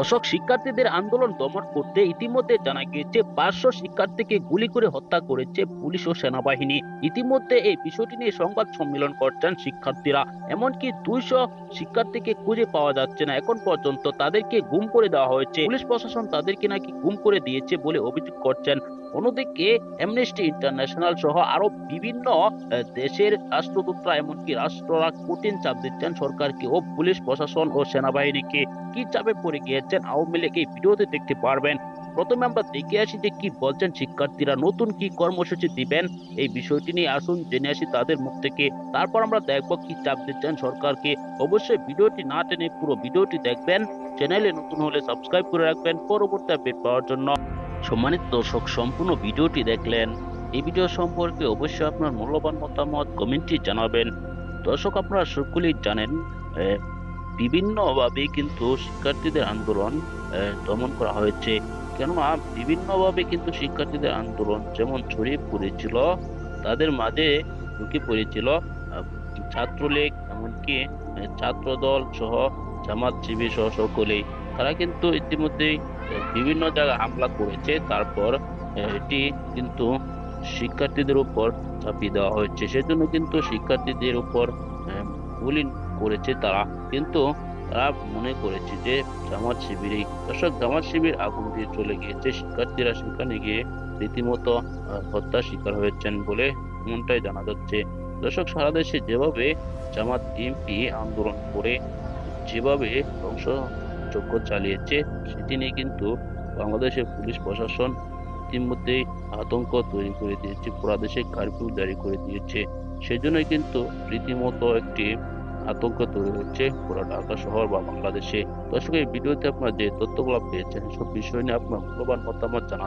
দর্শক, শিক্ষার্থীদের আন্দোলন দমন করতে ইতিমধ্যে জানা গিয়েছে 500 শিক্ষার্থীকে গুলি করে হত্যা করেছে পুলিশ ও সেনাবাহিনী। ইতিমধ্যে এই বিষয়টি নিয়ে সংবাদ সম্মেলন করছেন শিক্ষার্থীরা। এমনকি 200 শিক্ষার্থীকে খুঁজে পাওয়া যাচ্ছে না এখন পর্যন্ত, তাদেরকে গুম করে দেওয়া হয়েছে। পুলিশ প্রশাসন তাদেরকে নাকি গুম করে দিয়েছে বলে অভিযোগ করছেন। অন্যদিকে অ্যামনেস্টি ইন্টারন্যাশনাল সহ আরো বিভিন্ন দেশের রাষ্ট্রদূতরা এমনকি রাষ্ট্ররা কঠিন চাপ দিচ্ছেন সরকারকে ও পুলিশ প্রশাসন ও সেনাবাহিনীকে। কি চাপে পড়ে গিয়েছেন আওয়ামী লীগ এই ভিডিওতে দেখতে পারবেন। প্রথমে আমরা দেখে আসি যে কি বলছেন শিক্ষার্থীরা, নতুন কি কর্মসূচি দিবেন এই বিষয়টি নিয়ে আসুন জেনে আসি তাদের মুখ থেকে। তারপর আমরা দেখবো কি চাপ দিচ্ছেন সরকারকে। অবশ্যই ভিডিওটি না টেনে পুরো ভিডিওটি দেখবেন। চ্যানেলে নতুন হলে সাবস্ক্রাইব করে রাখবেন পরবর্তী আপডেট পাওয়ার জন্য। সম্মানিত দর্শক, সম্পূর্ণ ভিডিওটি দেখলেন। এই ভিডিও সম্পর্কে অবশ্যই আপনার মূল্যবান মতামত কমেন্টে জানাবেন। দর্শক, আপনারা সকলেই জানেন বিভিন্নভাবে কিন্তু শিক্ষার্থীদের আন্দোলন দমন করা হয়েছে। কেননা বিভিন্নভাবে কিন্তু শিক্ষার্থীদের আন্দোলন যেমন ছড়িয়ে পড়েছিল, তাদের মাঝে ঢুকে পড়েছিল ছাত্রলীগ, এমনকি ছাত্রদল সহ জামাত শিবির সহ সকলেই। তারা কিন্তু ইতিমধ্যেই বিভিন্ন জায়গায় হামলা করেছে। তারপর এটি কিন্তু শিক্ষার্থীদের উপর চাপিয়ে দেওয়া হয়েছে। সেজন্য কিন্তু শিক্ষার্থীদের উপর গুলি করেছে তারা। কিন্তু তারা মনে করেছে যে জামাত শিবিরই। দর্শক, জামাত শিবির আগুন দিয়ে চলে গিয়েছে, শিক্ষার্থীরা সেখানে গিয়ে রীতিমতো হত্যার শিকার হয়েছেন বলে এমনটাই জানা যাচ্ছে। দর্শক, সারা দেশে যেভাবে জামাত বিএনপি আন্দোলন করে যেভাবে ধ্বংসযজ্ঞ চালিয়েছে, সেটি নিয়ে কিন্তু বাংলাদেশের পুলিশ প্রশাসন ইতিমধ্যেই আতঙ্ক তৈরি করে দিয়েছে, পুরা দেশে কারফিউ জারি করে দিয়েছে। সেজন্যই কিন্তু রীতিমতো একটি আতঙ্ক তৈরি হচ্ছে পুরো ঢাকা শহর বা বাংলাদেশে। দর্শক, এই ভিডিওতে আপনার যে তথ্যগুলো পেয়েছেন সব বিষয় নিয়ে আপনার মূল্যবান মতামত জানান।